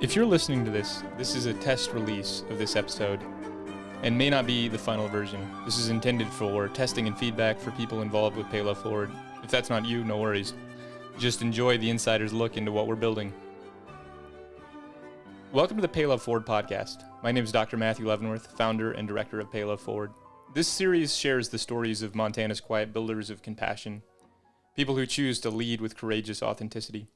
If you're listening to this is a test release of this episode and may not be the final version. This is intended for testing and feedback for people involved with Pay Love Forward. If that's not you, no worries. Just enjoy the insider's look into what we're building. Welcome to the Pay Love Forward podcast. My name is Dr. Matthew Leavenworth, founder and director of Pay Love Forward. This series shares the stories of Montana's quiet builders of compassion, people who choose to lead with courageous authenticity.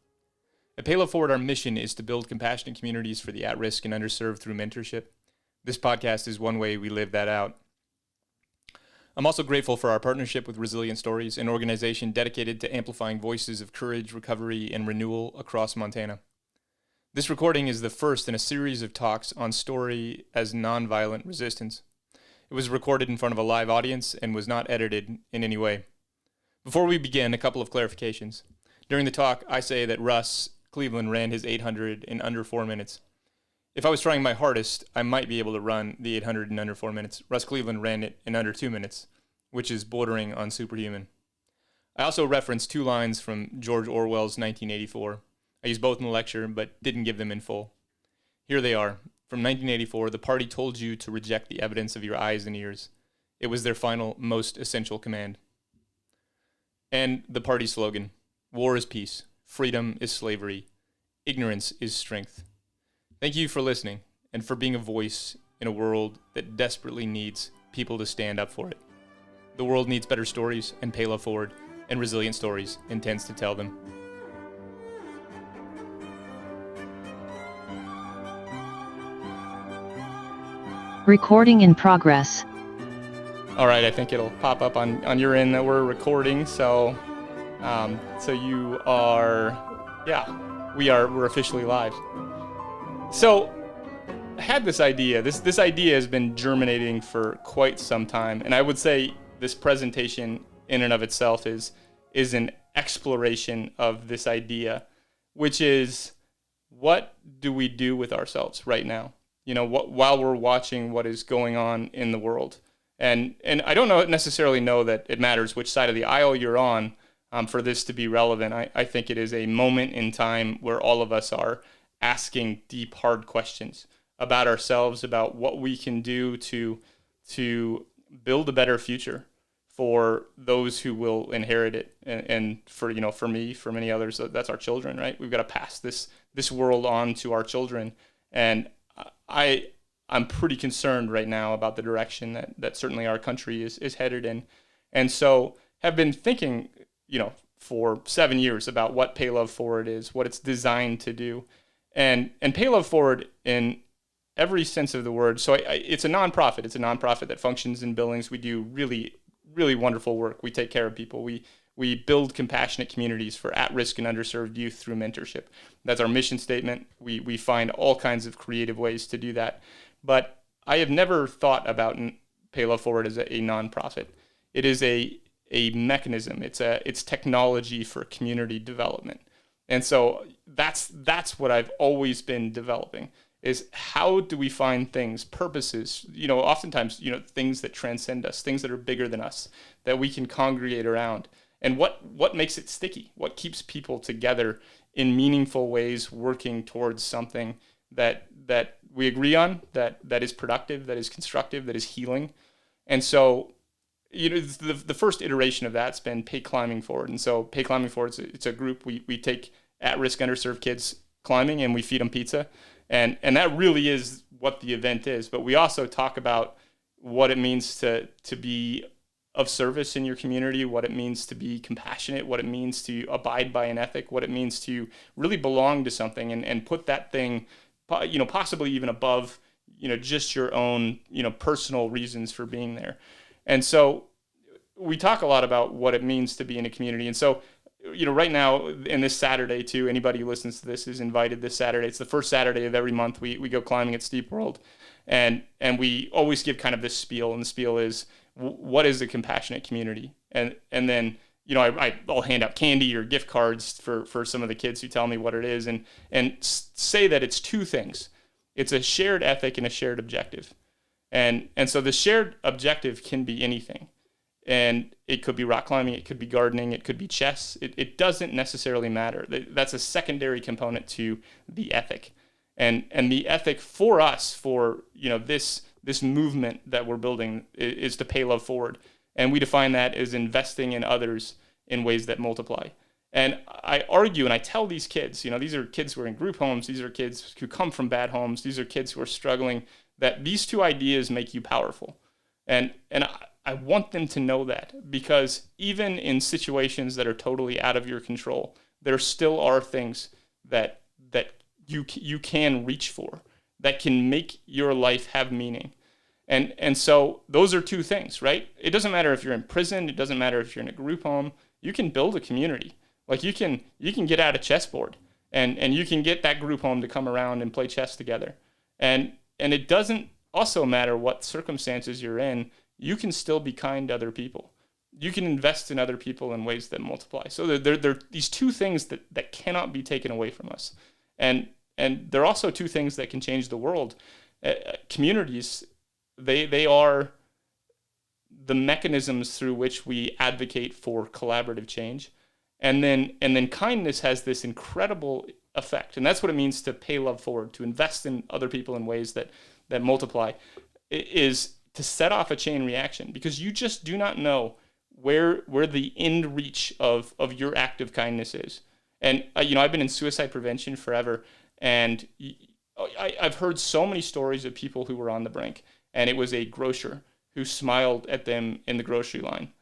At Pay Love Forward, our mission is to build compassionate communities for the at-risk and underserved through mentorship. This podcast is one way we live that out. I'm also grateful for our partnership with Resilient Stories, an organization dedicated to amplifying voices of courage, recovery, and renewal across Montana. This recording is the first in a series of talks on story as nonviolent resistance. It was recorded in front of a live audience and was not edited in any way. Before we begin, a couple of clarifications. During the talk, I say that Russ Cleveland ran his 800 in under 4 minutes. If I was trying my hardest, I might be able to run the 800 in under 4 minutes. Russ Cleveland ran it in under 2 minutes, which is bordering on superhuman. I also referenced 2 lines from George Orwell's 1984. I used both in the lecture, but didn't give them in full. Here they are. From 1984, the party told you to reject the evidence of your eyes and ears. It was their final, most essential command. And the party slogan, war is peace, freedom is slavery, ignorance is strength. Thank you for listening and for being a voice in a world that desperately needs people to stand up for it. The world needs better stories, and Pay Love Forward and Resilient Stories intends to tell them. Recording in progress. All right, I think it'll pop up on your end that we're recording. So you are, we're officially live. So I had this idea. This idea has been germinating for quite some time, and I would say this presentation in and of itself is an exploration of this idea, which is, what do we do with ourselves right now? You know, while we're watching what is going on in the world. And I don't necessarily know that it matters which side of the aisle you're on for this to be relevant. I think it is a moment in time where all of us are asking deep, hard questions about ourselves, about what we can do to build a better future for those who will inherit it. And for me, for many others, that's our children, right? We've got to pass this world on to our children. And I'm pretty concerned right now about the direction that certainly our country is headed in. And so have been thinking, for 7 years about what Pay Love Forward is, what it's designed to do. And Pay Love Forward in every sense of the word. So it's a nonprofit. It's a nonprofit that functions in Billings. We do really, really wonderful work. We take care of people. We build compassionate communities for at-risk and underserved youth through mentorship. That's our mission statement. We find all kinds of creative ways to do that. But I have never thought about Pay Love Forward as a nonprofit. It is a mechanism. It's technology for community development. And so that's what I've always been developing, is how do we find things, purposes, oftentimes, things that transcend us, things that are bigger than us, that we can congregate around. And what makes it sticky? What keeps people together in meaningful ways, working towards something that we agree on, that is productive, that is constructive, that is healing. And so, the first iteration of that's been Pay Climbing Forward. And so Pay Climbing Forward, it's a group. We take at-risk, underserved kids climbing, and we feed them pizza. And that really is what the event is. But we also talk about what it means to be of service in your community, what it means to be compassionate, what it means to abide by an ethic, what it means to really belong to something and put that thing, possibly even above, just your own, personal reasons for being there. And so we talk a lot about what it means to be in a community. And so, right now, and this Saturday too, anybody who listens to this is invited this Saturday. It's the first Saturday of every month. We go climbing at Steep World. And we always give kind of this spiel. And the spiel is, what is a compassionate community? And then, I'll hand out candy or gift cards for some of the kids who tell me what it is, and say that it's 2 things. It's a shared ethic and a shared objective. And so the shared objective can be anything. And it could be rock climbing, it could be gardening, it could be chess. It doesn't necessarily matter. That's a secondary component to the ethic. And the ethic for us, for this movement that we're building, is to pay love forward. And we define that as investing in others in ways that multiply. And I argue, and I tell these kids, these are kids who are in group homes, these are kids who come from bad homes, these are kids who are struggling, that these two ideas make you powerful. And I want them to know that, because even in situations that are totally out of your control, there still are things that you can reach for, that can make your life have meaning. And so those are two things, right? It doesn't matter if you're in prison, it doesn't matter if you're in a group home, you can build a community. Like you can get out a chessboard and you can get that group home to come around and play chess together. And it doesn't also matter what circumstances you're in, you can still be kind to other people. You can invest in other people in ways that multiply. So there are these two things that cannot be taken away from us. And there are also two things that can change the world. Communities, they are the mechanisms through which we advocate for collaborative change. And then kindness has this incredible effect. And that's what it means to pay love forward, to invest in other people in ways that multiply, is to set off a chain reaction, because you just do not know where the end reach of your act of kindness is. And I've been in suicide prevention forever, and I've heard so many stories of people who were on the brink, and it was a grocer who smiled at them in the grocery line,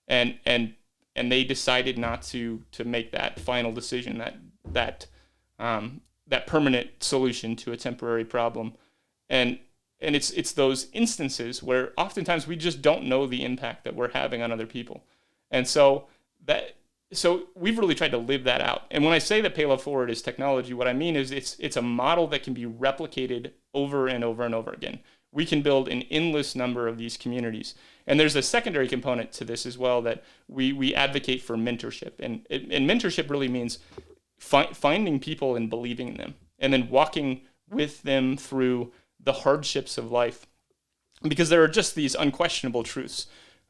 and they decided not to make that final decision, that permanent solution to a temporary problem. And it's those instances where oftentimes we just don't know the impact that we're having on other people. And so we've really tried to live that out. And when I say that Pay Love Forward is technology, what I mean is it's a model that can be replicated over and over and over again. We can build an endless number of these communities. And there's a secondary component to this as well, that we advocate for mentorship. And mentorship really means finding people and believing in them, and then walking with them through the hardships of life, because there are just these unquestionable truths.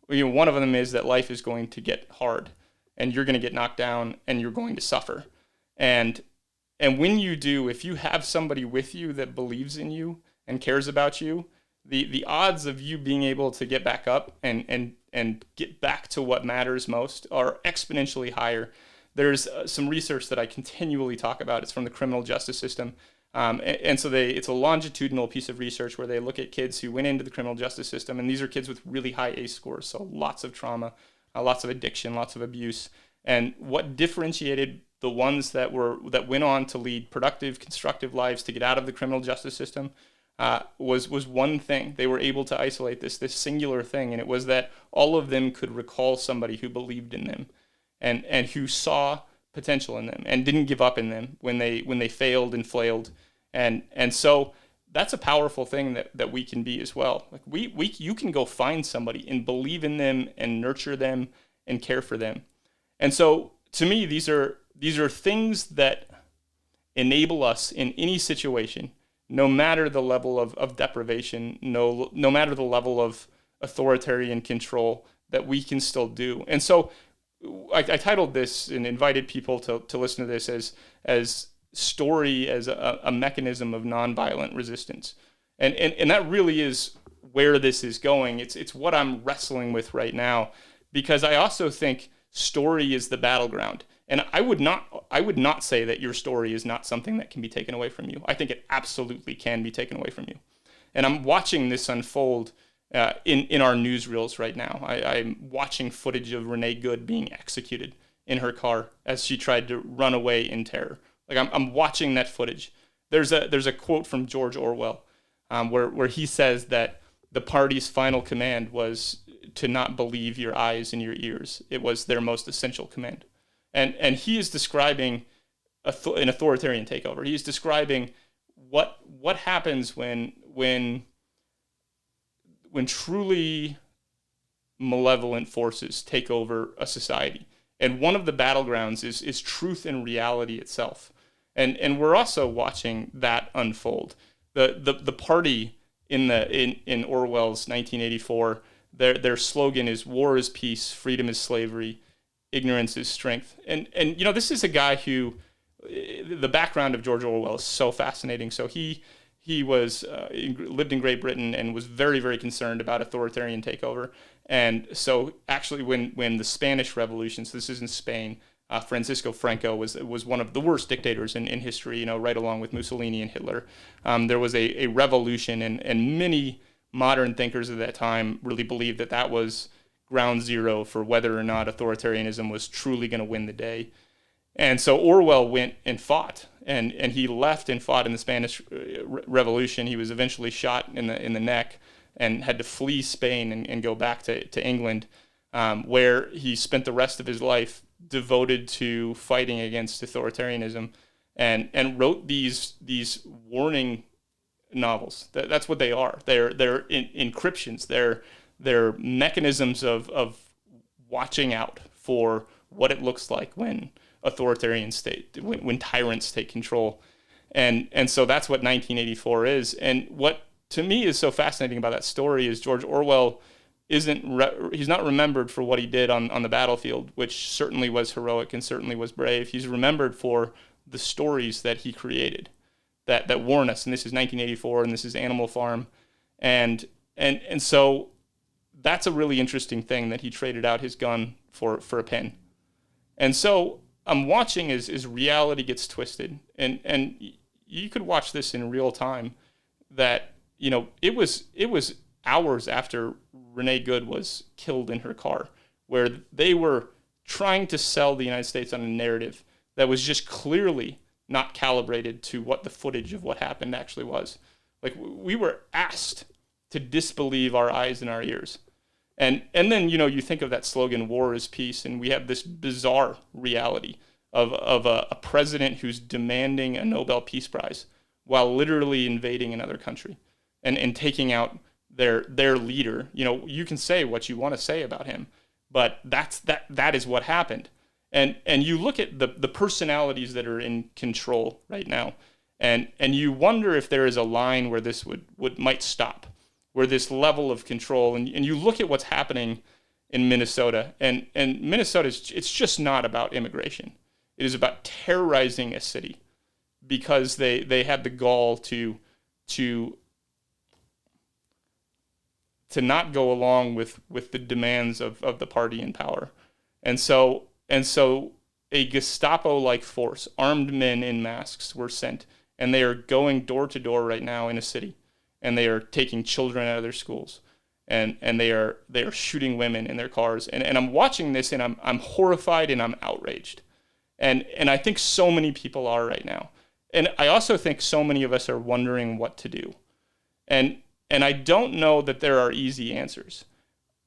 One of them is that life is going to get hard, and you're going to get knocked down, and you're going to suffer. And when you do, if you have somebody with you that believes in you and cares about you, the odds of you being able to get back up and get back to what matters most are exponentially higher. There's some research that I continually talk about. It's from the criminal justice system. And so it's a longitudinal piece of research where they look at kids who went into the criminal justice system, and these are kids with really high ACE scores, so lots of trauma, lots of addiction, lots of abuse. And what differentiated the ones that went on to lead productive, constructive lives to get out of the criminal justice system was one thing. They were able to isolate this singular thing, and it was that all of them could recall somebody who believed in them and who saw potential in them and didn't give up in them when they failed and flailed. And so that's a powerful thing that we can be as well. Like you can go find somebody and believe in them and nurture them and care for them. And so to me, these are things that enable us in any situation, no matter the level of deprivation, no matter the level of authoritarian control, that we can still do. And so I titled this and invited people to listen to this as story as a mechanism of nonviolent resistance. And that really is where this is going. It's what I'm wrestling with right now, because I also think story is the battleground. And I would not say that your story is not something that can be taken away from you. I think it absolutely can be taken away from you. And I'm watching this unfold in our newsreels right now. I'm watching footage of Renee Good being executed in her car as she tried to run away in terror. Like I'm watching that footage. There's a quote from George Orwell where he says that the party's final command was to not believe your eyes and your ears. It was their most essential command. And he is describing an authoritarian takeover. He's describing what happens when truly malevolent forces take over a society. And one of the battlegrounds is truth and reality itself. And we're also watching that unfold. The party in Orwell's 1984, their slogan is "War is peace, freedom is slavery, ignorance is strength." And this is a guy who the background of George Orwell is so fascinating. So he was lived in Great Britain and was very, very concerned about authoritarian takeover. And so actually when the Spanish Revolution, so this is in Spain, Francisco Franco was one of the worst dictators in history, right along with Mussolini and Hitler. There was a revolution, and many modern thinkers at that time really believed that was ground zero for whether or not authoritarianism was truly going to win the day. And so Orwell went and fought, and he left and fought in the Spanish Revolution. He was eventually shot in the neck and had to flee Spain and go back to England, where he spent the rest of his life devoted to fighting against authoritarianism, and wrote these warning novels. That's what they are. They're encryptions. They're mechanisms of watching out for what it looks like when when tyrants take control. And so that's what 1984 is. And what to me is so fascinating about that story is George Orwell he's not remembered for what he did on the battlefield, which certainly was heroic and certainly was brave. He's remembered for the stories that he created that warn us. And this is 1984, and this is Animal Farm. And so that's a really interesting thing, that he traded out his gun for a pen. And so I'm watching as reality gets twisted, and you could watch this in real time, that it was hours after Renee Good was killed in her car, where they were trying to sell the United States on a narrative that was just clearly not calibrated to what the footage of what happened actually was. Like, we were asked to disbelieve our eyes and our ears. And then, you think of that slogan, war is peace, and we have this bizarre reality of a president who's demanding a Nobel Peace Prize while literally invading another country and taking out their leader. You can say what you want to say about him, but that is what happened. And you look at the personalities that are in control right now, and you wonder if there is a line where this might stop, where this level of control, and you look at what's happening in Minnesota, and Minnesota, it's just not about immigration. It is about terrorizing a city because they had the gall to not go along with the demands of the party in power. And so a Gestapo-like force, armed men in masks, were sent, and they are going door to door right now in a city, and they are taking children out of their schools, and they are shooting women in their cars. And I'm watching this, and I'm horrified and I'm outraged. And I think so many people are right now. And I also think so many of us are wondering what to do. And I don't know that there are easy answers.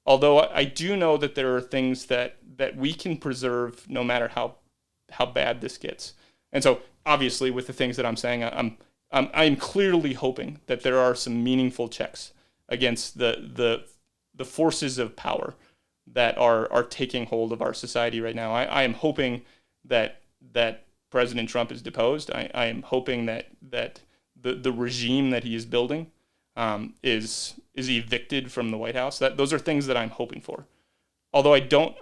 Although I do know that there are things that we can preserve no matter how bad this gets. And so obviously with the things that I'm saying, I'm clearly hoping that there are some meaningful checks against the forces of power that are taking hold of our society right now. I am hoping that President Trump is deposed. I am hoping that the regime that he is building is evicted from the White House. Those are things that I'm hoping for. Although I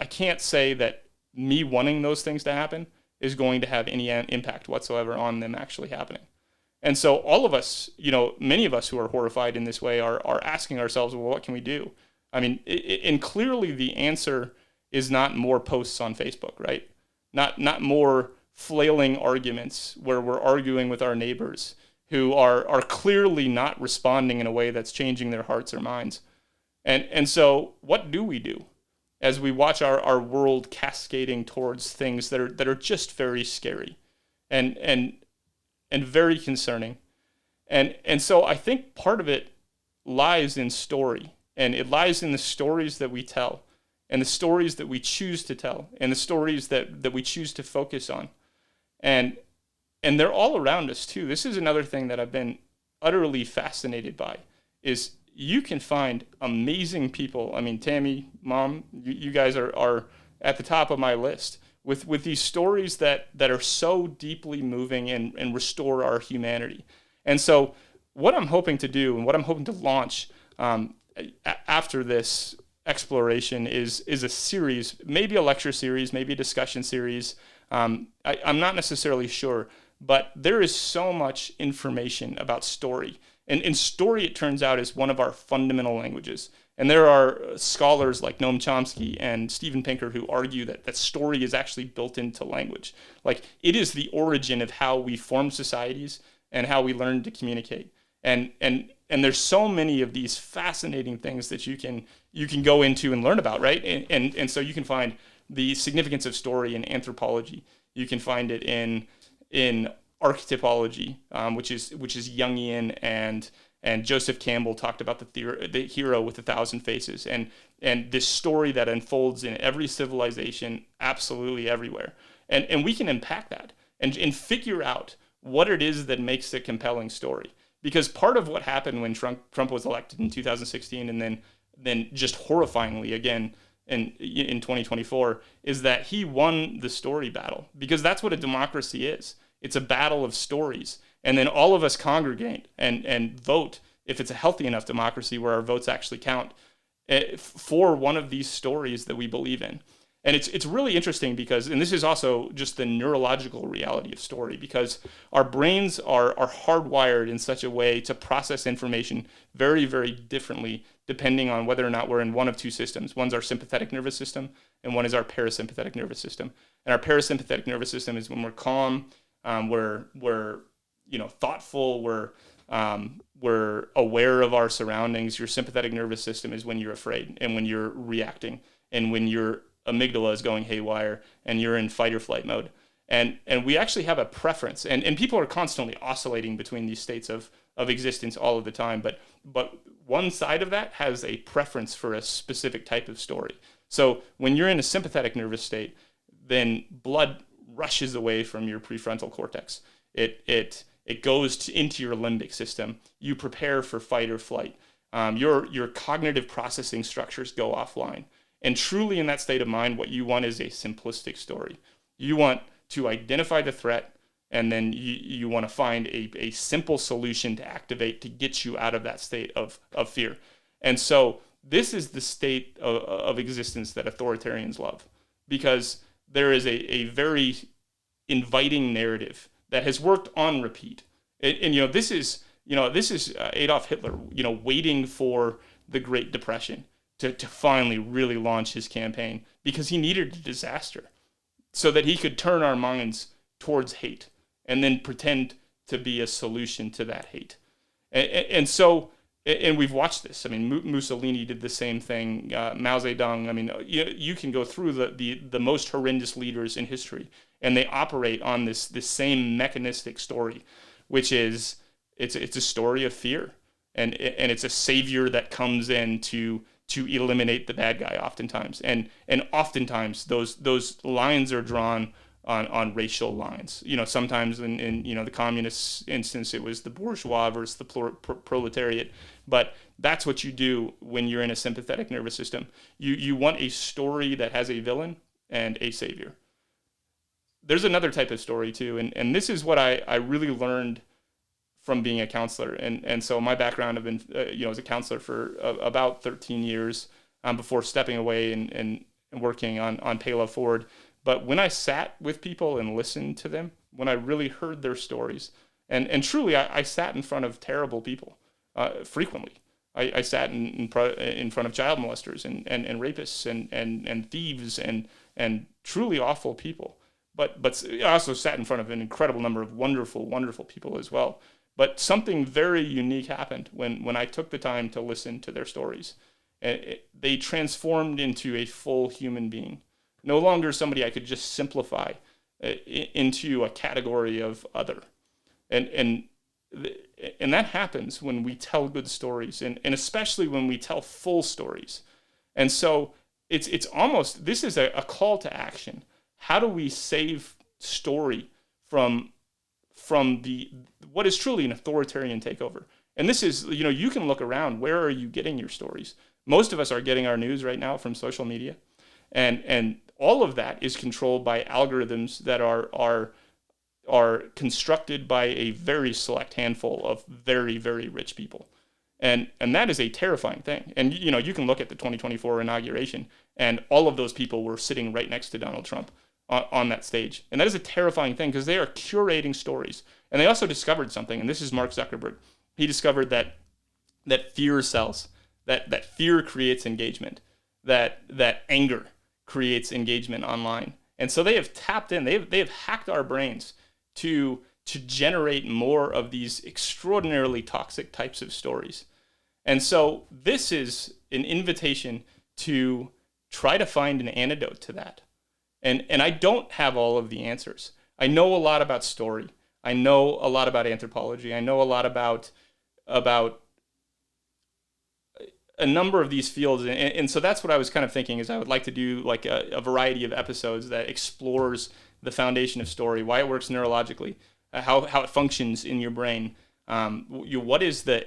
can't say that me wanting those things to happen is going to have any impact whatsoever on them actually happening. And so all of us, many of us who are horrified in this way are asking ourselves, well, what can we do? I mean, and clearly the answer is not more posts on Facebook, right? Not more flailing arguments where we're arguing with our neighbors who are clearly not responding in a way that's changing their hearts or minds. And so what do we do as we watch our world cascading towards things that are just very scary and very concerning? And so I think part of it lies in story, and it lies in the stories that we tell, and the stories that we choose to tell, and the stories that we choose to focus on. And they're all around us too. This is another thing that I've been utterly fascinated by, is you can find amazing people. I mean, Tammy, Mom, you guys are at the top of my list with these stories that are so deeply moving and restore our humanity. And so what I'm hoping to do and what I'm hoping to launch after this exploration is a series, maybe a lecture series, maybe a discussion series, I'm not necessarily sure, but there is so much information about story. And story, it turns out, is one of our fundamental languages. And there are scholars like Noam Chomsky and Steven Pinker who argue that story is actually built into language. Like, it is the origin of how we form societies and how we learn to communicate. And there's so many of these fascinating things that you can go into and learn about, right? And so you can find the significance of story in anthropology. You can find it in archetypology, which is Jungian, and Joseph Campbell talked about the hero with 1,000 faces, and this story that unfolds in every civilization, absolutely everywhere. And we can unpack that and figure out what it is that makes a compelling story. Because part of what happened when Trump was elected in 2016, and then just horrifyingly again in 2024, is that he won the story battle. Because that's what a democracy is. It's a battle of stories. And then all of us congregate and vote, if it's a healthy enough democracy where our votes actually count, for one of these stories that we believe in. And it's really interesting because, and this is also just the neurological reality of story, because our brains are hardwired in such a way to process information very, very differently, depending on whether or not we're in one of two systems. One's our sympathetic nervous system, and one is our parasympathetic nervous system. And our parasympathetic nervous system is when we're calm, we're thoughtful, we're aware of our surroundings. Your sympathetic nervous system is when you're afraid and when you're reacting and when your amygdala is going haywire and you're in fight or flight mode. And we actually have a preference, and people are constantly oscillating between these states of existence all of the time, but one side of that has a preference for a specific type of story. So when you're in a sympathetic nervous state, then blood rushes away from your prefrontal cortex. It goes into your limbic system. You prepare for fight or flight. Your cognitive processing structures go offline. And truly in that state of mind, what you want is a simplistic story. You want to identify the threat, and then you want to find a simple solution to activate to get you out of that state of fear. And so this is the state of existence that authoritarians love, because there is a very inviting narrative that has worked on repeat. And this is Adolf Hitler, waiting for the Great Depression to finally really launch his campaign, because he needed a disaster so that he could turn our minds towards hate and then pretend to be a solution to that hate. And we've watched this. I mean, Mussolini did the same thing. Mao Zedong. I mean, you can go through the most horrendous leaders in history, and they operate on this same mechanistic story, which is it's a story of fear, and it's a savior that comes in to eliminate the bad guy oftentimes, and oftentimes those lines are drawn on racial lines. Sometimes in the communist instance, it was the bourgeois versus the proletariat. But that's what you do when you're in a sympathetic nervous system. You want a story that has a villain and a savior. There's another type of story too, and this is what I really learned from being a counselor. And so my background, I've been as a counselor for about 13 years before stepping away and working on Pay Love Forward. But when I sat with people and listened to them, when I really heard their stories, and truly I sat in front of terrible people frequently. I sat in front of child molesters and rapists and thieves and truly awful people. But I also sat in front of an incredible number of wonderful, wonderful people as well. But something very unique happened when I took the time to listen to their stories. They transformed into a full human being. No longer somebody I could just simplify into a category of other. And that happens when we tell good stories, and especially when we tell full stories. And so it's almost, this is a call to action. How do we save story from what is truly an authoritarian takeover? And this is, you can look around. Where are you getting your stories? Most of us are getting our news right now from social media. And all of that is controlled by algorithms that are constructed by a very select handful of very, very rich people. And that is a terrifying thing. And, you can look at the 2024 inauguration, and all of those people were sitting right next to Donald Trump. on that stage. And that is a terrifying thing because they are curating stories. And they also discovered something, and this is Mark Zuckerberg. He discovered that fear sells, that fear creates engagement, that anger creates engagement online. And so they have tapped in, they have hacked our brains to generate more of these extraordinarily toxic types of stories. And so this is an invitation to try to find an antidote to that. And I don't have all of the answers. I know a lot about story. I know a lot about anthropology. I know a lot about a number of these fields. And so that's what I was kind of thinking is I would like to do like a variety of episodes that explores the foundation of story, why it works neurologically, how it functions in your brain. What is the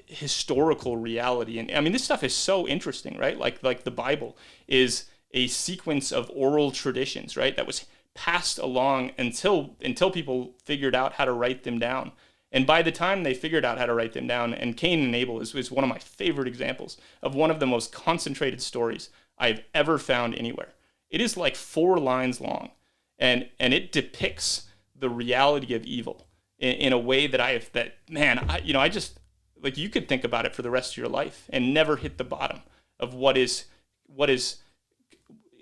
historical reality? And I mean, this stuff is so interesting, right? Like the Bible is a sequence of oral traditions, right? That was passed along until people figured out how to write them down. And by the time they figured out how to write them down, and Cain and Abel is one of my favorite examples of one of the most concentrated stories I've ever found anywhere. It is like 4 lines long, and it depicts the reality of evil in a way that I just, like, you could think about it for the rest of your life and never hit the bottom of what is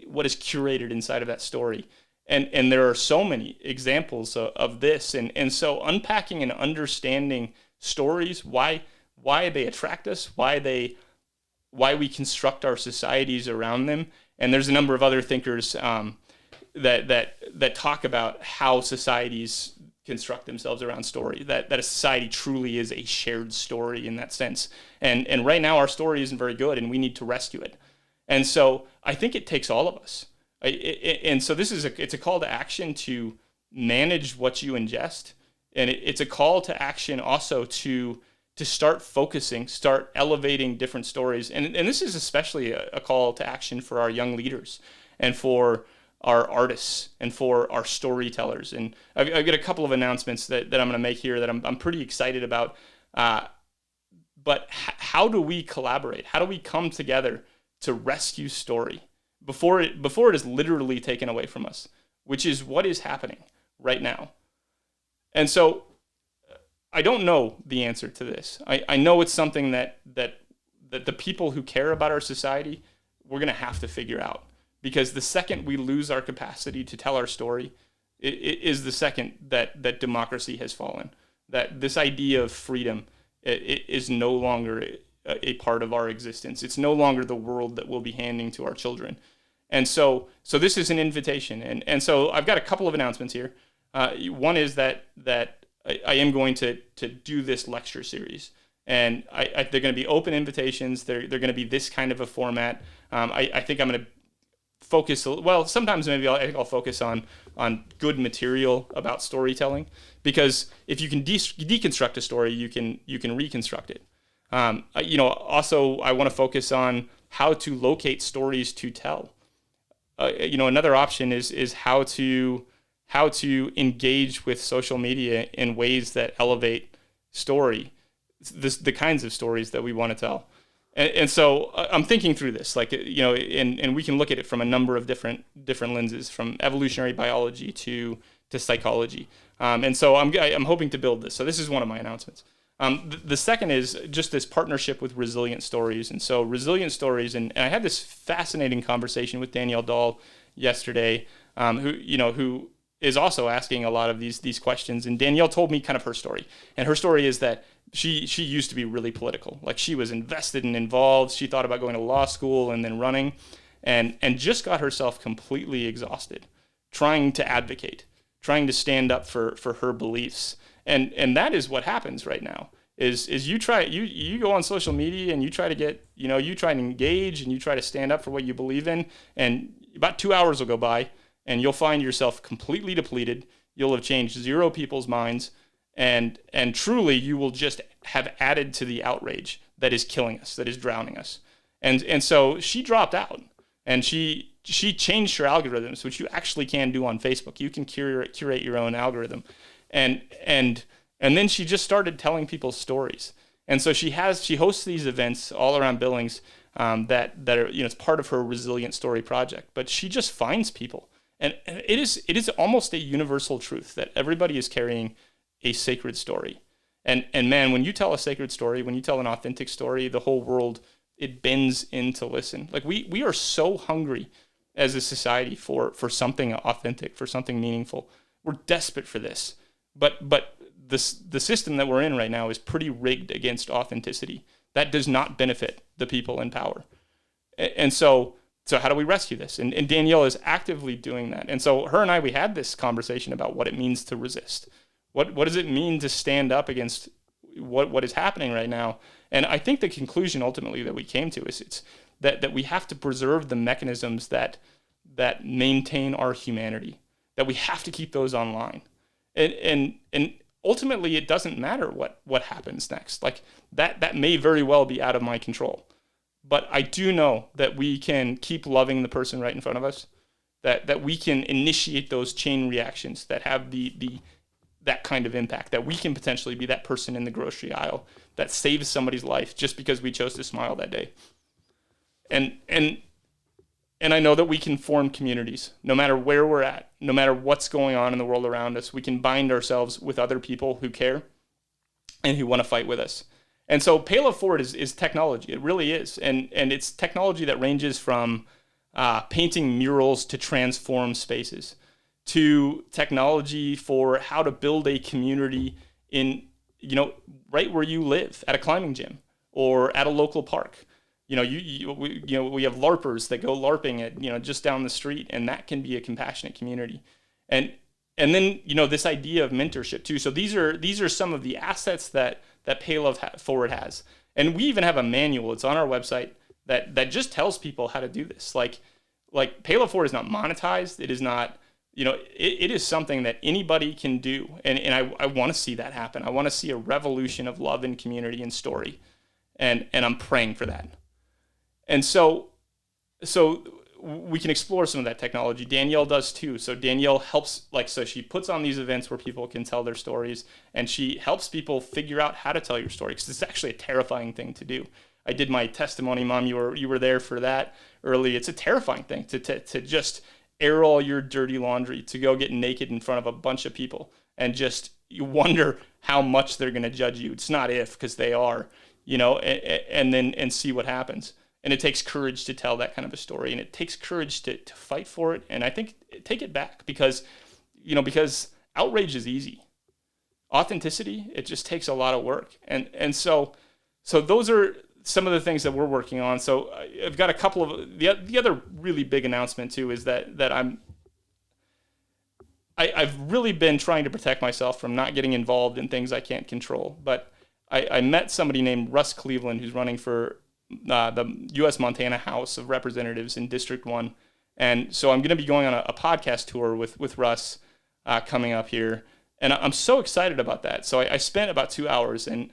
curated inside of that story. And there are so many examples of this. And so unpacking and understanding stories, why they attract us, why we construct our societies around them. And there's a number of other thinkers that talk about how societies construct themselves around story, that a society truly is a shared story in that sense. And right now our story isn't very good and we need to rescue it. And so I think it takes all of us. And so it's a call to action to manage what you ingest. And it's a call to action also to start focusing, start elevating different stories. And this is especially a call to action for our young leaders and for our artists and for our storytellers. And I've got a couple of announcements that I'm going to make here that I'm pretty excited about. But how do we collaborate? How do we come together to rescue story before it is literally taken away from us, which is what is happening right now? And so I don't know the answer to this. I know it's something that the people who care about our society, we're going to have to figure out. Because the second we lose our capacity to tell our story, it is the second that democracy has fallen. That this idea of freedom it is no longer a part of our existence. It's no longer the world that we'll be handing to our children. And so this is an invitation. And so I've got a couple of announcements here. One is that I am going to do this lecture series. And they're going to be open invitations. They're going to be this kind of a format. I think I'm going to focus, well, sometimes maybe I'll focus on good material about storytelling, because if you can deconstruct a story, you can reconstruct it. Also, I want to focus on how to locate stories to tell. Another option is how to engage with social media in ways that elevate story, the kinds of stories that we want to tell. And so I'm thinking through this, and we can look at it from a number of different lenses, from evolutionary biology to psychology. And so I'm hoping to build this. So this is one of my announcements. The second is just this partnership with Resilient Stories. And so Resilient Stories, and I had this fascinating conversation with Danielle Dahl yesterday, who is also asking a lot of these questions. And Danielle told me kind of her story. And her story is that she used to be really political. Like, she was invested and involved. She thought about going to law school and then running, and just got herself completely exhausted trying to advocate, trying to stand up for her beliefs. And that is what happens right now. Is you go on social media and you try to get, you try to engage and you try to stand up for what you believe in, and about 2 hours will go by and you'll find yourself completely depleted. You'll have changed 0 people's minds, and truly you will just have added to the outrage that is killing us, that is drowning us. And so she dropped out, and she changed her algorithms, which you actually can do on Facebook. You can curate your own algorithm. And then she just started telling people stories. And so she hosts these events all around Billings that are, it's part of her Resilient Story project. But she just finds people And it is almost a universal truth that everybody is carrying a sacred story. And man, when you tell a sacred story, when you tell an authentic story, the whole world, it bends in to listen. Like we are so hungry as a society for something authentic, for something meaningful. We're desperate for this. But the system that we're in right now is pretty rigged against authenticity. That does not benefit the people in power. And so how do we rescue this? And Danielle is actively doing that. And so her and I, we had this conversation about what it means to resist. What does it mean to stand up against what is happening right now? And I think the conclusion ultimately that we came to is it's that we have to preserve the mechanisms that maintain our humanity, that we have to keep those online. And ultimately it doesn't matter what happens next. Like that may very well be out of my control. But I do know that we can keep loving the person right in front of us, that we can initiate those chain reactions that have that kind of impact, that we can potentially be that person in the grocery aisle that saves somebody's life just because we chose to smile that day. And I know that we can form communities, no matter where we're at, no matter what's going on in the world around us. We can bind ourselves with other people who care and who want to fight with us. And so Pay Love Forward is technology. It really is. And it's technology that ranges from painting murals to transform spaces, to technology for how to build a community in, right where you live, at a climbing gym or at a local park. We have LARPers that go LARPing at, just down the street, and that can be a compassionate community. And then, this idea of mentorship too. So these are some of the assets that Pay Love Forward has. And we even have a manual. It's on our website that just tells people how to do this. Like Pay Love Forward is not monetized. It is not, it is something that anybody can do. And I want to see that happen. I want to see a revolution of love and community and story. And I'm praying for that. And so we can explore some of that technology. Danielle does too. So Danielle helps, so she puts on these events where people can tell their stories, and she helps people figure out how to tell your story, because it's actually a terrifying thing to do. I did my testimony, Mom. You were there for that early. It's a terrifying thing to just air all your dirty laundry, to go get naked in front of a bunch of people, and just you wonder how much they're going to judge you. It's not if, because they are, and see what happens. And it takes courage to tell that kind of a story, and it takes courage to fight for it. And I think take it back, because outrage is easy. Authenticity, it just takes a lot of work. And so those are some of the things that we're working on. So I've got a couple of the other really big announcement too is that I've really been trying to protect myself from not getting involved in things I can't control. But I met somebody named Russ Cleveland, who's running for the U.S. Montana House of Representatives in District 1. And so I'm going to be going on a podcast tour with Russ coming up here. And I'm so excited about that. So I spent about 2 hours. And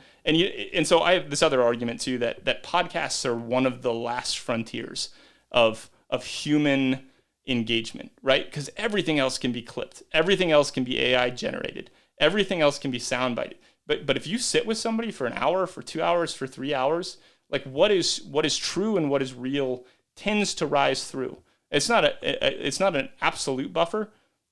so I have this other argument, too, that podcasts are one of the last frontiers of human engagement, right? Because everything else can be clipped. Everything else can be AI generated. Everything else can be soundbited. But if you sit with somebody for an hour, for 2 hours, for 3 hours, what is true and what is real tends to rise through. It's not an absolute buffer,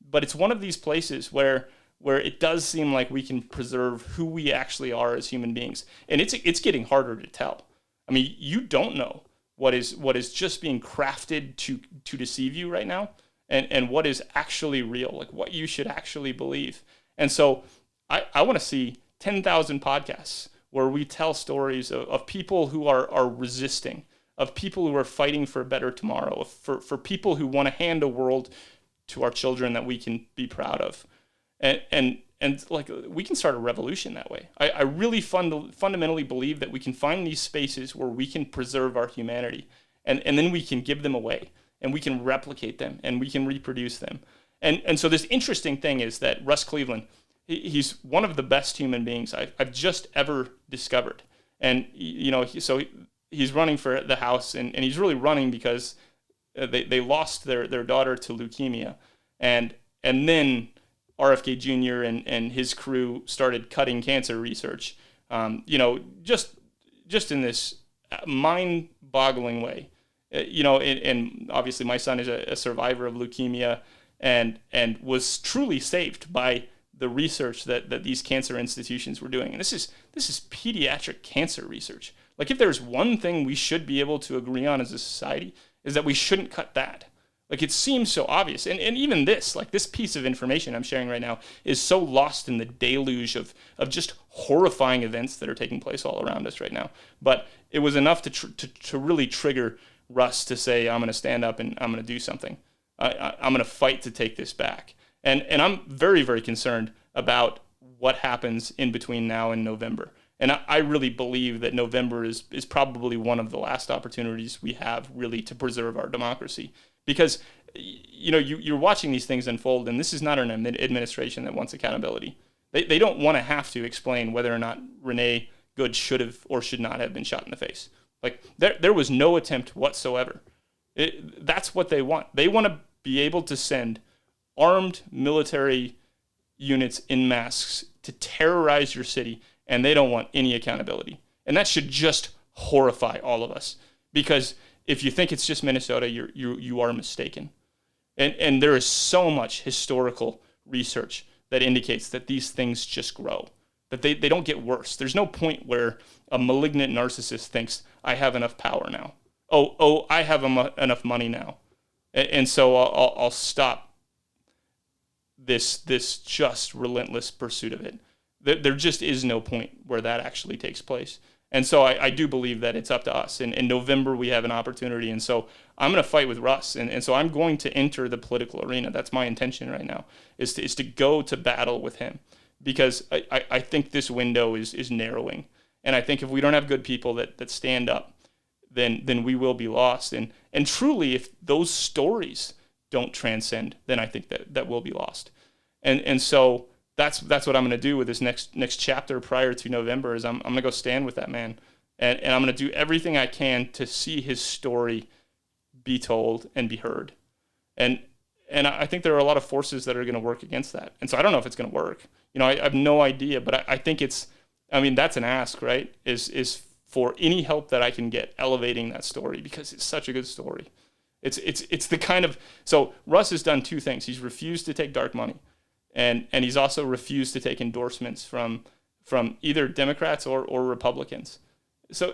but it's one of these places where it does seem like we can preserve who we actually are as human beings. And it's getting harder to tell. I mean, you don't know what is just being crafted to deceive you right now, and what is actually real, like what you should actually believe. And so I want to see 10,000 podcasts where we tell stories of people who are resisting, of people who are fighting for a better tomorrow, for people who want to hand a world to our children that we can be proud of. And we can start a revolution that way. I really fundamentally believe that we can find these spaces where we can preserve our humanity, and then we can give them away, and we can replicate them, and we can reproduce them. And so this interesting thing is that Russ Cleveland, he's one of the best human beings I've just ever discovered. And, he's running for the House, and he's really running because they lost their daughter to leukemia. And then RFK Jr. and his crew started cutting cancer research, just in this mind-boggling way. And obviously my son is a survivor of leukemia, and was truly saved by the research that these cancer institutions were doing. And this is pediatric cancer research. Like, if there's one thing we should be able to agree on as a society, is that we shouldn't cut that. Like, it seems so obvious. And even this, like, this piece of information I'm sharing right now is so lost in the deluge of just horrifying events that are taking place all around us right now. But it was enough to really trigger Russ to say, I'm going to stand up and I'm going to do something. I'm going to fight to take this back. And I'm very, very concerned about what happens in between now and November. And I really believe that November is probably one of the last opportunities we have really to preserve our democracy. Because, you know, you're watching these things unfold, and this is not an administration that wants accountability. They don't want to have to explain whether or not Renee Good should have or should not have been shot in the face. Like, there was no attempt whatsoever. That's what they want. They want to be able to send armed military units in masks to terrorize your city, and they don't want any accountability. And that should just horrify all of us, because if you think it's just Minnesota, you are mistaken. And there is so much historical research that indicates that these things just grow, that they don't get worse. There's no point where a malignant narcissist thinks, I have enough power now. Oh, I have enough money now. And so I'll stop this just relentless pursuit of it. There just is no point where that actually takes place. And so I do believe that it's up to us. In November, we have an opportunity. And so I'm going to fight with Russ. And so I'm going to enter the political arena. That's my intention right now, is to go to battle with him. Because I think this window is narrowing. And I think if we don't have good people that stand up, then we will be lost. And truly, if those stories don't transcend, then I think that we'll be lost. And so that's what I'm going to do with this next chapter prior to November, is I'm going to go stand with that man. And I'm going to do everything I can to see his story be told and be heard. And I think there are a lot of forces that are going to work against that. And so I don't know if it's going to work. You know, I have no idea, but I think that's an ask, right? Is for any help that I can get elevating that story, because it's such a good story. It's the kind of, so Russ has done two things. He's refused to take dark money, and he's also refused to take endorsements from either Democrats or Republicans. So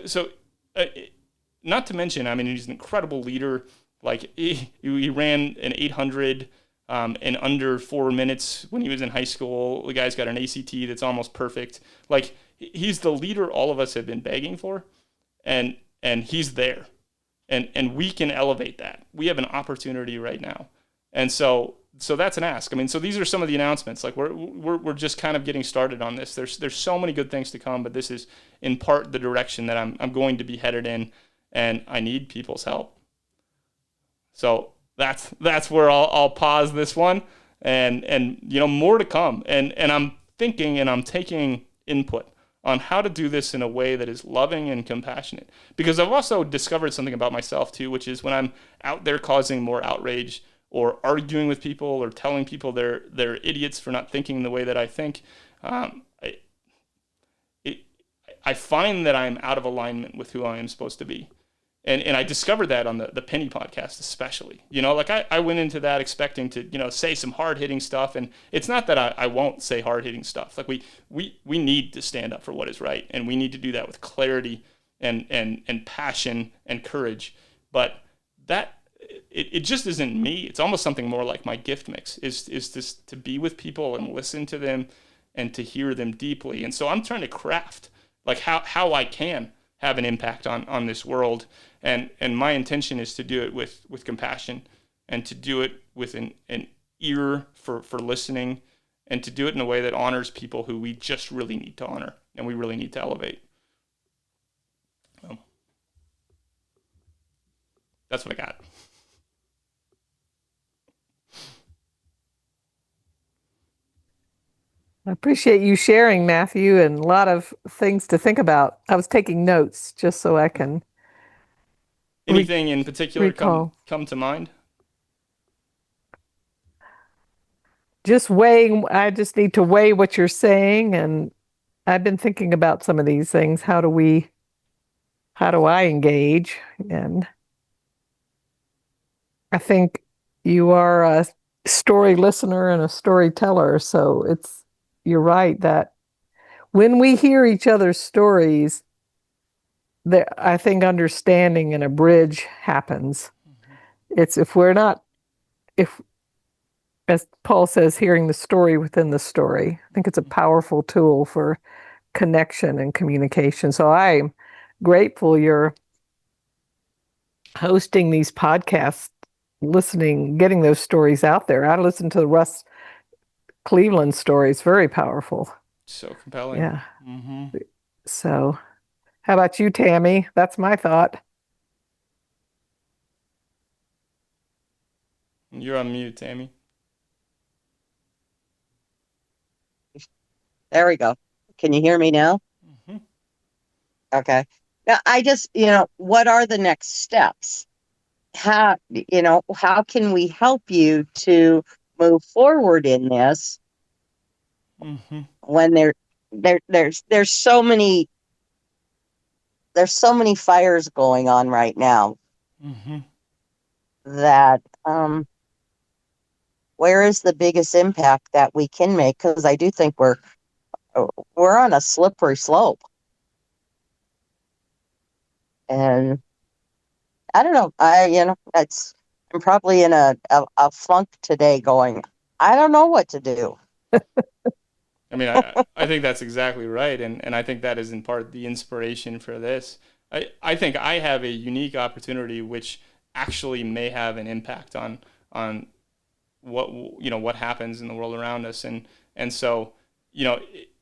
not to mention, he's an incredible leader. Like, he ran an 800 in under 4 minutes when he was in high school. The guy's got an ACT that's almost perfect. Like, he's the leader all of us have been begging for, and he's there, and we can elevate that. We have an opportunity right now, and so that's an ask. So these are some of the announcements. Like, we're just kind of getting started on this. There's so many good things to come, but this is in part the direction that I'm going to be headed in, and I need people's help. So that's where I'll pause this one, and more to come. And I'm thinking, and I'm taking input on how to do this in a way that is loving and compassionate. Because I've also discovered something about myself too, which is when I'm out there causing more outrage or arguing with people or telling people they're idiots for not thinking the way that I think, I find that I'm out of alignment with who I am supposed to be. And I discovered that on the Penny podcast especially. I went into that expecting to, say some hard-hitting stuff. And it's not that I won't say hard-hitting stuff. Like, we need to stand up for what is right. And we need to do that with clarity and passion and courage. But that, it just isn't me. It's almost something more like my gift mix, is just to be with people and listen to them and to hear them deeply. And so I'm trying to craft, like, how I can have an impact on this world. And my intention is to do it with compassion, and to do it with an ear for listening, and to do it in a way that honors people who we just really need to honor and we really need to elevate. That's what I got. I appreciate you sharing, Matthew, and a lot of things to think about. I was taking notes just so I can. Anything in particular come to mind? Just weighing, I just need to weigh what you're saying, and I've been thinking about some of these things. How do I engage? And I think you are story listener and a storyteller. So you're right that when we hear each other's stories, I think understanding and a bridge happens. It's if we're not, if, as Paul says, hearing the story within the story. I think it's a powerful tool for connection and communication. So I'm grateful you're hosting these podcasts, listening, getting those stories out there. I listened to the Russ Cleveland stories, very powerful. So compelling. Yeah. Mm-hmm. So, how about you, Tammy? That's my thought. You're on mute, Tammy. There we go. Can you hear me now? Mm-hmm. Okay. Now, I just, what are the next steps? How can we help you to move forward in this Mm-hmm. when there's so many fires going on right now Mm-hmm. that where is the biggest impact that we can make? Because I do think we're on a slippery slope. And I don't know. I'm probably in a funk today going, I don't know what to do. I mean, I think that's exactly right. And I think that is in part the inspiration for this. I think I have a unique opportunity which actually may have an impact on what happens in the world around us. And so,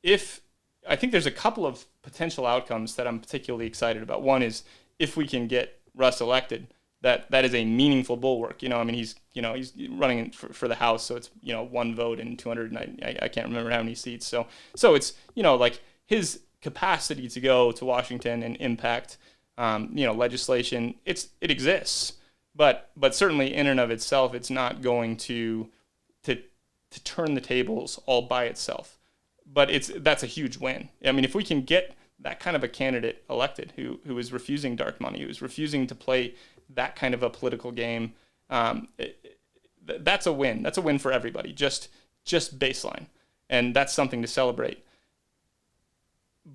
if I think there's a couple of potential outcomes that I'm particularly excited about. One is if we can get Russ elected, that is a meaningful bulwark. He's running for the House, so it's one vote in 200. I can't remember how many seats. So it's like his capacity to go to Washington and impact legislation. It exists, but certainly in and of itself, it's not going to turn the tables all by itself. But that's a huge win. I mean, if we can get that kind of a candidate elected who is refusing dark money, who is refusing to play that kind of a political game, that's a win. That's a win for everybody, just baseline. And that's something to celebrate.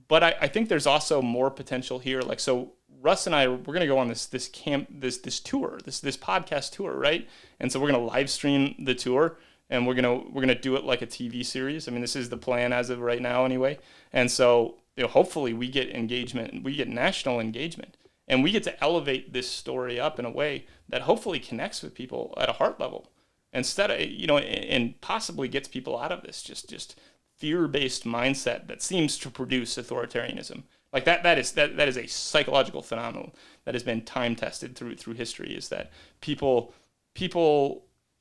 But I think there's also more potential here. Like, so Russ and I, we're going to go on this tour, this podcast tour, right? And so we're going to live stream the tour, and we're going to do it like a TV series. I mean, this is the plan as of right now anyway. And so, hopefully we get engagement, we get national engagement, and we get to elevate this story up in a way that hopefully connects with people at a heart level instead of, and possibly gets people out of this just fear-based mindset that seems to produce authoritarianism. Like that is a psychological phenomenon that has been time tested through history, is that people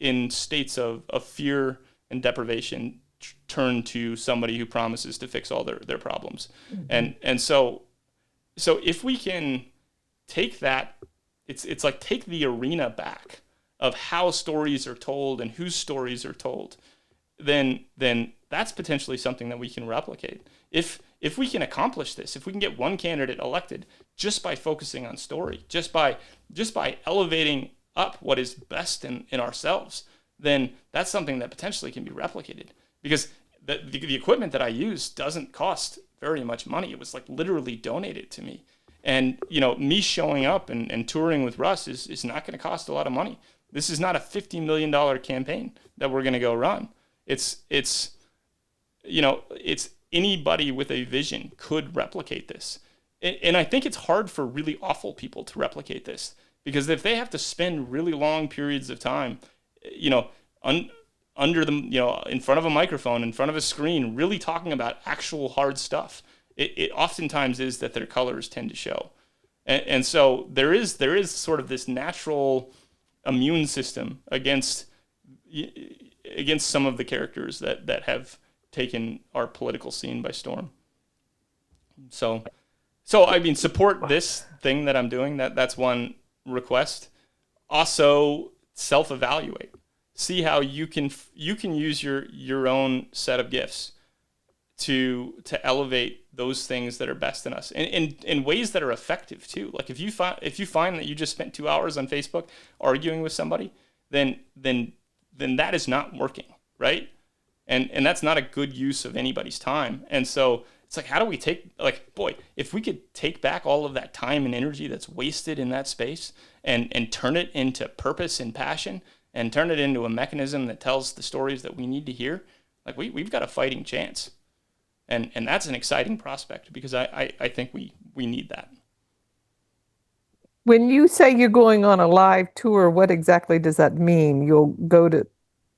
in states of fear and deprivation turn to somebody who promises to fix all their problems. Mm-hmm. And so if we can take that, it's like take the arena back of how stories are told and whose stories are told, then that's potentially something that we can replicate. If we can accomplish this, if we can get one candidate elected just by focusing on story, just by elevating up what is best in ourselves, then that's something that potentially can be replicated. Because the equipment that I use doesn't cost very much money. It was like literally donated to me. And, me showing up and touring with Russ is not going to cost a lot of money. This is not a $50 million campaign that we're going to go run. It's anybody with a vision could replicate this. And I think it's hard for really awful people to replicate this, because if they have to spend really long periods of time, under the, in front of a microphone, in front of a screen, really talking about actual hard stuff, it oftentimes is that their colors tend to show. And so there is sort of this natural immune system against some of the characters that have taken our political scene by storm. So I mean, support this thing that I'm doing. That's one request. Also, self-evaluate. See how you can use your own set of gifts to elevate those things that are best in us, in ways that are effective too. Like if you find that you just spent 2 hours on Facebook arguing with somebody, then then that is not working, right? And that's not a good use of anybody's time. And so it's like, how do we take, like, boy, if we could take back all of that time and energy that's wasted in that space and turn it into purpose and passion and turn it into a mechanism that tells the stories that we need to hear, like we've got a fighting chance. And that's an exciting prospect, because I think we need that. When you say you're going on a live tour, what exactly does that mean? You'll go to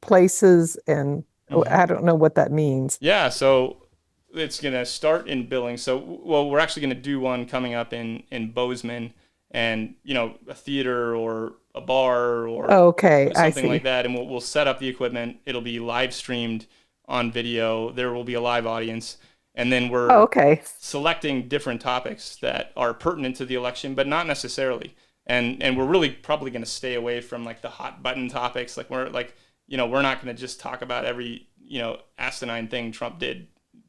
places and I don't know what that means. Yeah, so it's going to start in Billings. So, well, we're actually going to do one coming up in Bozeman, and, you know, a theater or a bar or something like that. And we'll set up the equipment. It'll be live streamed on video. There will be a live audience. And then we're selecting different topics that are pertinent to the election, but not necessarily. And we're really probably going to stay away from like the hot button topics. Like we're not going to just talk about every, you know, asinine thing Trump did,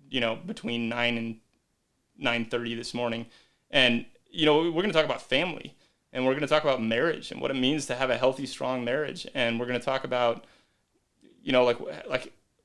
you know, between 9 and 9:30 this morning. And, you know, we're going to talk about family, and we're going to talk about marriage and what it means to have a healthy, strong marriage. And we're going to talk about, you know,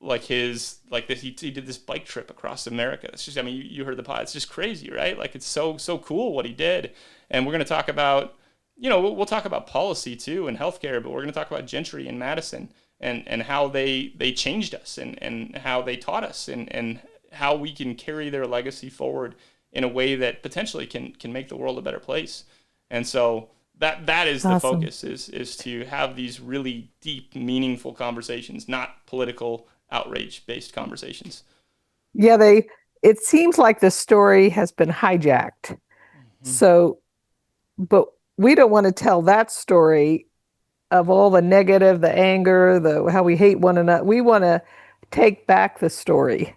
he did this bike trip across America. It's just, I mean, you heard the pod. It's just crazy, right? Like, it's so cool what he did. And we're going to talk about, you know, we'll talk about policy too and healthcare, but we're going to talk about Gentry and Madison and how they changed us and how they taught us and how we can carry their legacy forward in a way that potentially can make the world a better place. And so that is the focus, is to have these really deep, meaningful conversations, not political outrage-based conversations. Yeah, it seems like the story has been hijacked. So, but we don't want to tell that story of all the negative, the anger, how we hate one another. We want to take back the story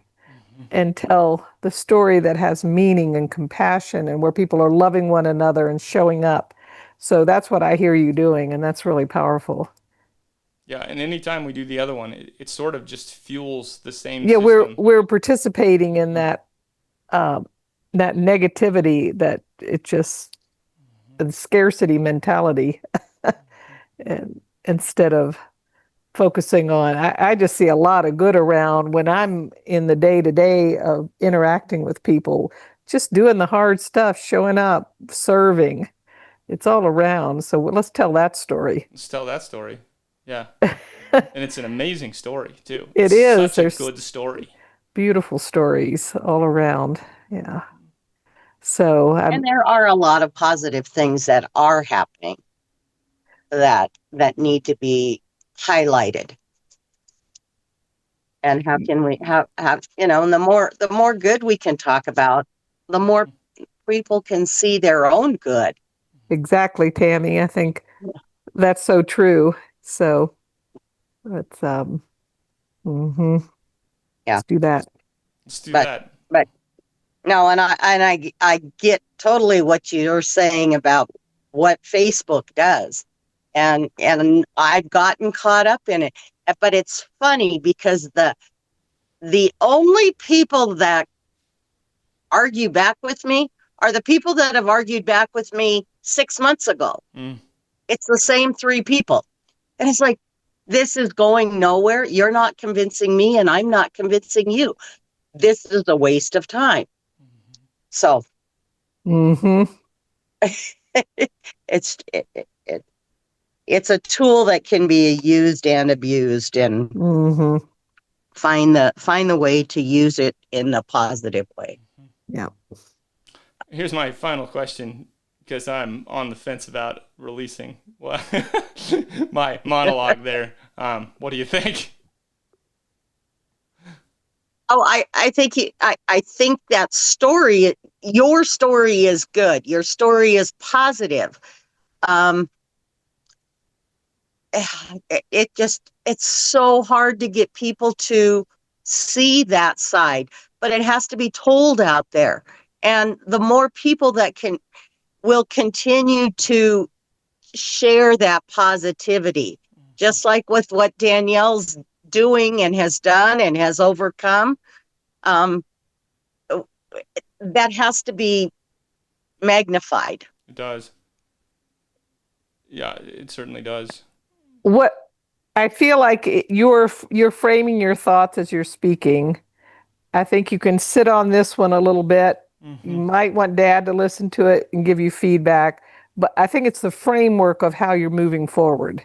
and tell the story that has meaning and compassion, and where people are loving one another and showing up. So that's what I hear you doing, and that's really powerful. Yeah, and anytime we do the other one, it sort of just fuels the same system. We're participating in that that negativity, that it just the scarcity mentality, and instead of focusing on, I just see a lot of good around when I'm in the day-to-day of interacting with people, just doing the hard stuff, showing up, serving. It's all around. So let's tell that story. Let's tell that story. Yeah. And it's an amazing story too. It is. Such a good story. Beautiful stories all around. Yeah. So and there are a lot of positive things that are happening that need to be highlighted. And how can we have you know, and the more good we can talk about, the more people can see their own good. Exactly, Tammy. I think that's so true. So let's Yeah. Let's do that. Let's do that. But no, and I get totally what you're saying about what Facebook does. And I've gotten caught up in it. But it's funny because the only people that argue back with me are the people that have argued back with me 6 months ago. It's the same 3 people. And it's like, this is going nowhere. You're not convincing me, and I'm not convincing you. This is a waste of time. So it's a tool that can be used and abused, and find the way to use it in a positive way. Yeah. Here's my final question, because I'm on the fence about releasing my monologue there. What do you think? Oh, I think that story, your story is good. Your story is positive. It's so hard to get people to see that side, but it has to be told out there. And the more people that will continue to share that positivity, just like with what Danielle's doing and has done and has overcome, that has to be magnified. It does. Yeah, it certainly does. I feel like you're framing your thoughts as you're speaking. I think you can sit on this one a little bit. You might want Dad to listen to it and give you feedback, but I think it's the framework of how you're moving forward.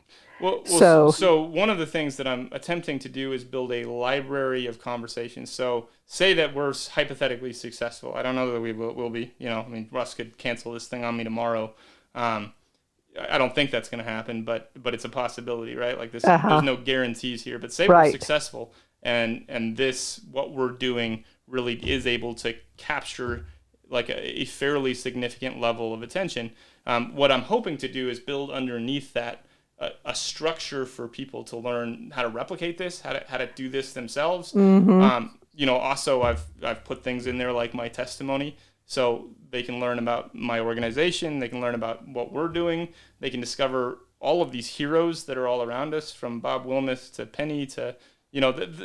So one of the things that I'm attempting to do is build a library of conversations. So say that we're hypothetically successful. I don't know that we will be. I mean, Russ could cancel this thing on me tomorrow. I don't think that's going to happen, but it's a possibility, right? Like this, there's no guarantees here. But say we're successful, and this what we're doing really is able to capture like a fairly significant level of attention. What I'm hoping to do is build underneath that a structure for people to learn how to replicate this, how to do this themselves. Also I've put things in there like my testimony, so they can learn about my organization, they can learn about what we're doing, they can discover all of these heroes that are all around us, from Bob Wilmoth to Penny to,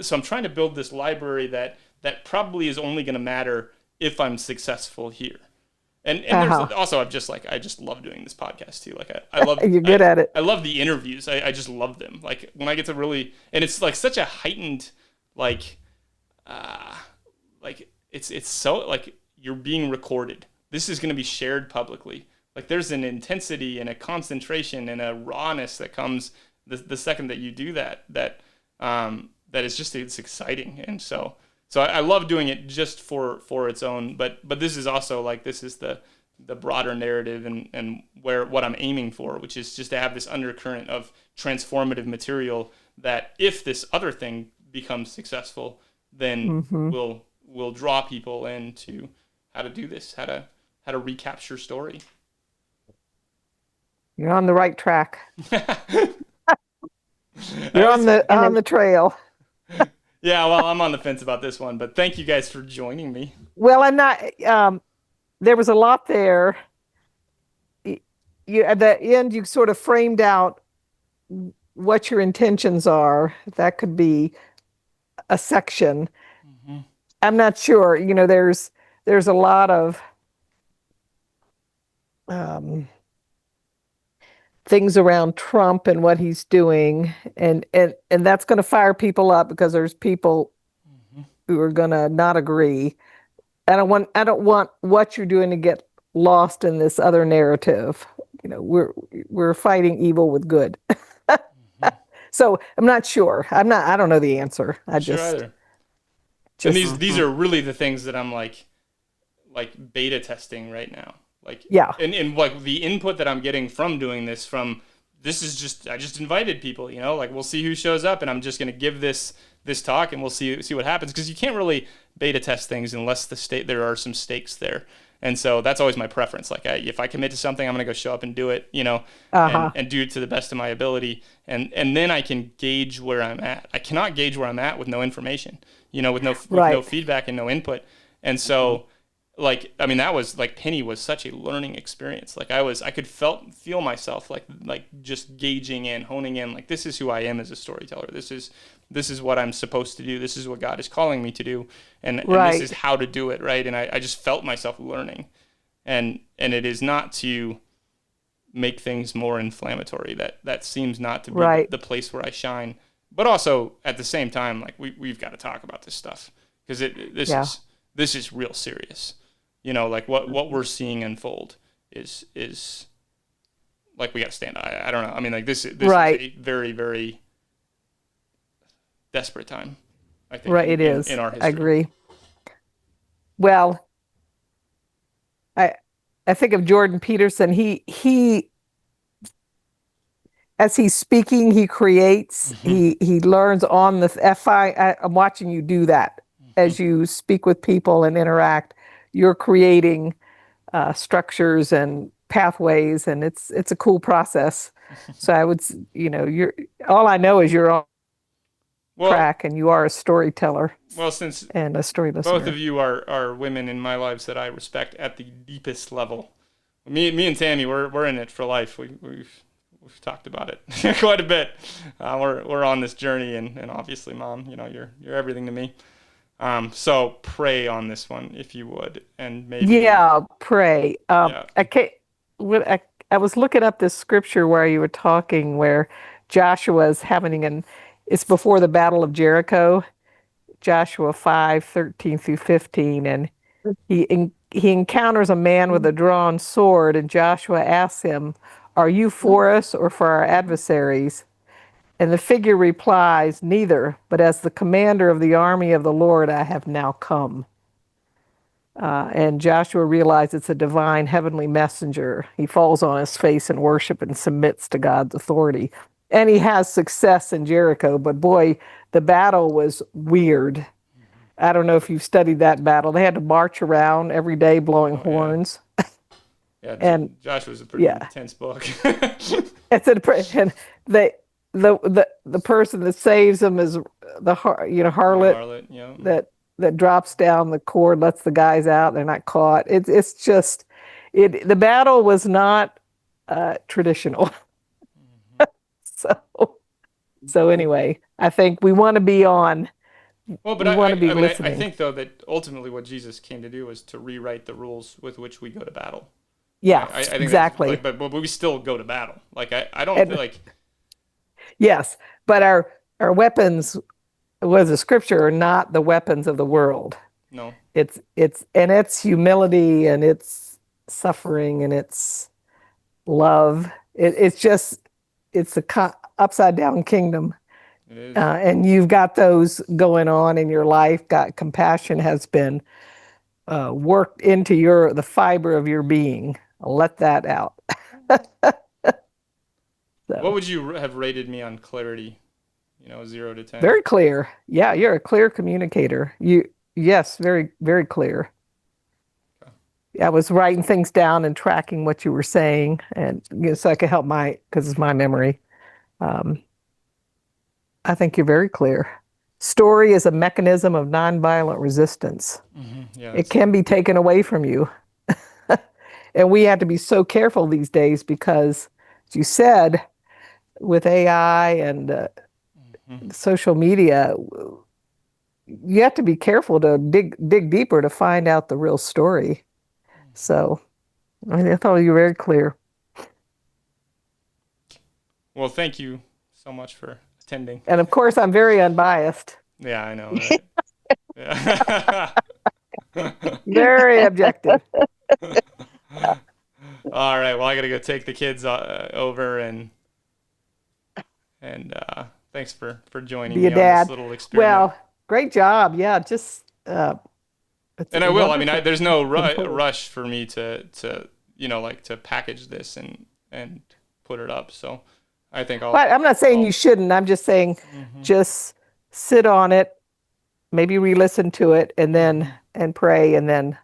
so I'm trying to build this library that probably is only going to matter if I'm successful here. And there's also, I just love doing this podcast too. Like I love, you're good at it. I love the interviews. I just love them. Like when I get to really, and it's like such a heightened, it's so like you're being recorded. This is going to be shared publicly. Like there's an intensity and a concentration and a rawness that comes the second that you do that is just, it's exciting. And so I love doing it just for its own, but this is also like, this is the broader narrative and what I'm aiming for, which is just to have this undercurrent of transformative material that if this other thing becomes successful, then we'll draw people into how to do this, how to recapture story. You're on the right track. You're on the trail. Yeah, well, I'm on the fence about this one, but thank you guys for joining me. Well, and there was a lot there. At the end, you sort of framed out what your intentions are. That could be a section. I'm not sure. There's a lot of things around Trump and what he's doing, and that's going to fire people up because there's people who are going to not agree. I don't want what you're doing to get lost in this other narrative. We're fighting evil with good. So I'm not sure. I don't know the answer. And these are really the things that I'm like beta testing right now. And like the input that I'm getting from doing this, I just invited people, like we'll see who shows up, and I'm just going to give this talk and we'll see what happens, because you can't really beta test things unless there are some stakes there. And so that's always my preference. Like if I commit to something, I'm going to go show up and do it, and do it to the best of my ability. And then I can gauge where I'm at. I cannot gauge where I'm at with no information, with no feedback and no input. And so that was like, Penny was such a learning experience. Like I could feel myself like just gauging in, honing in, like this is who I am as a storyteller. This is what I'm supposed to do. This is what God is calling me to do. And this is how to do it. Right. And I just felt myself learning, and it is not to make things more inflammatory. That seems not to be the place where I shine, but also at the same time, like we've got to talk about this stuff, because this is real serious. Like what we're seeing unfold is like, we got to stand. I don't know. I mean, like this is a very, very desperate time, I think. It is. In our history. I agree. Well, I think of Jordan Peterson. He as he's speaking, he creates. He learns on the I'm watching you do that as you speak with people and interact. You're creating structures and pathways, and it's a cool process. So I would, all I know is you're on track, and you are a storyteller. Well, since and a story listener. Both of you are women in my lives that I respect at the deepest level. Me and Tammy, we're in it for life. We've talked about it quite a bit. We're on this journey, and obviously, Mom, you're everything to me. So pray on this one, if you would, and maybe. Yeah, pray. I was looking up this scripture where you were talking, where Joshua's it's before the Battle of Jericho, Joshua 5:13-15, and he encounters a man with a drawn sword, and Joshua asks him, "Are you for us or for our adversaries?" And the figure replies, "Neither, but as the commander of the army of the Lord, I have now come." And Joshua realizes it's a divine heavenly messenger. He falls on his face in worship and submits to God's authority. And he has success in Jericho, but boy, the battle was weird. I don't know if you've studied that battle. They had to march around every day blowing horns. Yeah, and Joshua's a pretty intense book. And the person that saves them is the harlot, that drops down the cord, lets the guys out. They're not caught. It's just the battle was not traditional. So anyway, I think we want to be on. Well, but I think though that ultimately what Jesus came to do was to rewrite the rules with which we go to battle. Yeah, I think exactly. But we still go to battle. Like I don't feel like. Yes, but our weapons, was the scripture, are not the weapons of the world. No. It's humility, and it's suffering, and it's love. It's a upside down kingdom. It is. And you've got those going on in your life. Compassion has been worked into the fiber of your being. Let that out. So. What would you have rated me on clarity? 0 to 10. Very clear. Yeah, you're a clear communicator. Yes, very, very clear. Okay. I was writing things down and tracking what you were saying, and so I could help because it's my memory. I think you're very clear. Story is a mechanism of nonviolent resistance. Mm-hmm. Yeah, it can be taken away from you. And we have to be so careful these days because, as you said, with AI and social media, you have to be careful to dig deeper to find out the real story. So I thought you were very clear. Well, thank you so much for attending. And of course, I'm very unbiased. Yeah, I know. Right? Yeah. Very objective. All right. Well, I gotta go take the kids over, and thanks for joining me on this little experiment. Well, great job. Yeah, just. And I will. I mean, there's no rush for me to package this and put it up. So I think I'm not saying you shouldn't. I'm just saying, just sit on it, maybe re-listen to it, and pray, and then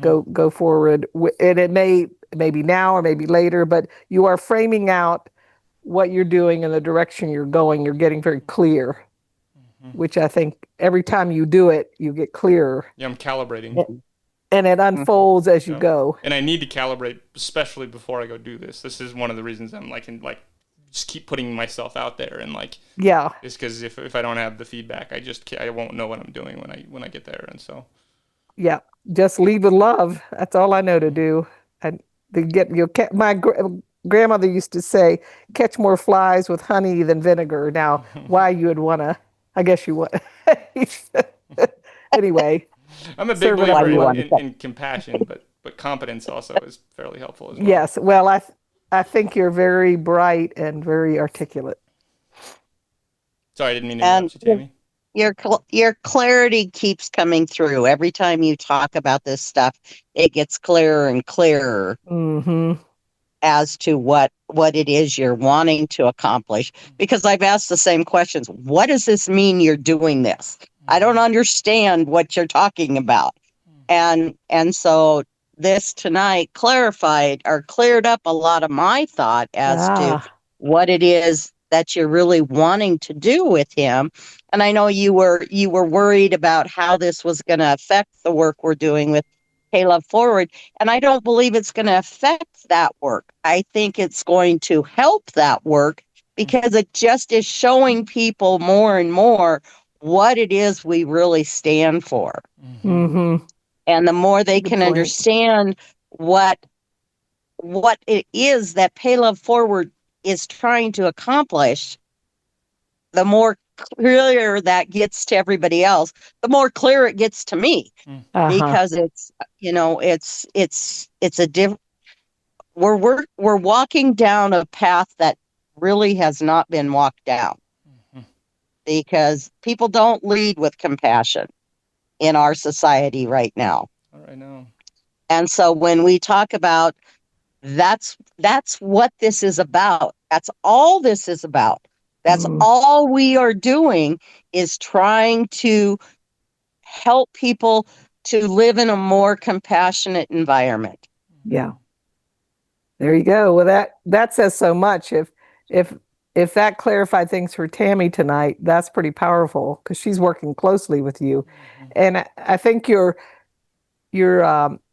go forward. And it may be now or maybe later, but you are framing out what you're doing and the direction you're going. You're getting very clear, which I think every time you do it, you get clearer. Yeah, I'm calibrating. And it unfolds as you go. And I need to calibrate, especially before I go do this. This is one of the reasons I'm just keep putting myself out there, and it's because if I don't have the feedback, I won't know what I'm doing when I get there. And so just lead with love. That's all I know to do. My grandmother used to say, catch more flies with honey than vinegar. Now, why you would want to, I guess you would. Anyway. I'm a big believer in compassion, but competence also is fairly helpful as well. Yes. Well, I think you're very bright and very articulate. Sorry, I didn't mean to interrupt you, Tammy. Your clarity keeps coming through. Every time you talk about this stuff, it gets clearer and clearer as to what it is you're wanting to accomplish. Because I've asked the same questions. What does this mean you're doing this? I don't understand what you're talking about. And so this tonight cleared up a lot of my thought as to what it is that you're really wanting to do with him. And I know you were worried about how this was going to affect the work we're doing with Pay Love Forward. And I don't believe it's going to affect that work. I think it's going to help that work because it just is showing people more and more what it is we really stand for. And the more they can understand what it is that Pay Love Forward is trying to accomplish, the more clear that gets to everybody else, the more clear it gets to me. Because it's, it's a different, we're walking down a path that really has not been walked down, because people don't lead with compassion in our society right now. I know. And so when we talk about, that's what this is about. That's all this is about. That's all we are doing, is trying to help people to live in a more compassionate environment. Yeah. There you go. Well, that says so much. If that clarified things for Tammy tonight, that's pretty powerful, because she's working closely with you. And I think you're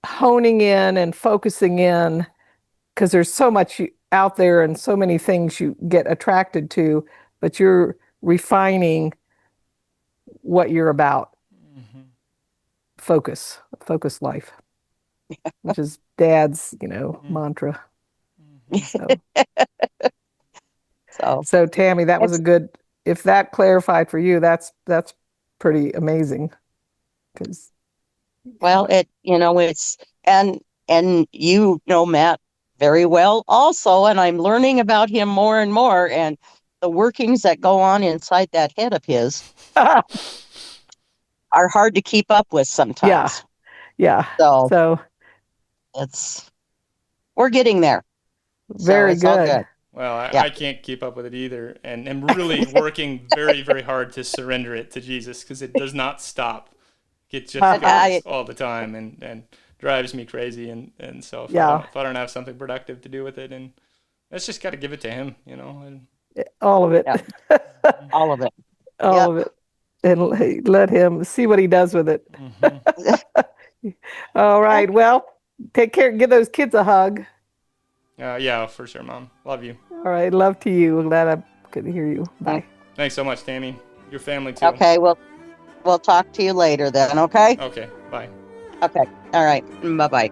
honing in and focusing in, because there's so much out there and so many things you get attracted to, but you're refining what you're about. Focus life, which is Dad's, mantra. So Tammy, that was a good, if that clarified for you, that's pretty amazing. Because, well, it's, and Matt very well also, and I'm learning about him more and more, and the workings that go on inside that head of his are hard to keep up with sometimes. Yeah. So we're getting there. Very so good. good. Well, I can't keep up with it either, and I'm really working very, very hard to surrender it to Jesus, because it does not stop. It just goes all the time, and drives me crazy, and so if I don't have something productive to do with it, and let's just got to give it to him, And, all of it. Yeah. All of it. All of it. And let him see what he does with it. All right. Well, take care. Give those kids a hug. Yeah, for sure, Mom. Love you. All right. Love to you. Glad I could hear you. Bye. Thanks so much, Tammy. Your family, too. Okay. We'll talk to you later then, okay? Okay. Bye. Okay. All right. Bye-bye.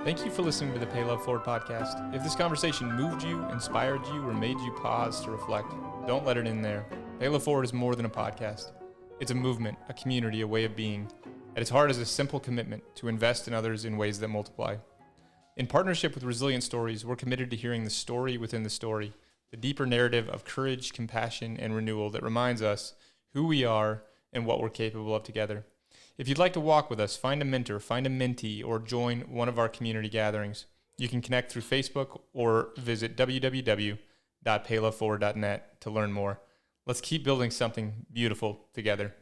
Thank you for listening to the Pay Love Forward podcast. If this conversation moved you, inspired you, or made you pause to reflect, don't let it in there. Pay Love Forward is more than a podcast. It's a movement, a community, a way of being. At its heart is a simple commitment to invest in others in ways that multiply. In partnership with Resilient Stories, we're committed to hearing the story within the story, the deeper narrative of courage, compassion, and renewal that reminds us who we are and what we're capable of together. If you'd like to walk with us, find a mentor, find a mentee, or join one of our community gatherings. You can connect through Facebook or visit www.payloveforward.net to learn more. Let's keep building something beautiful together.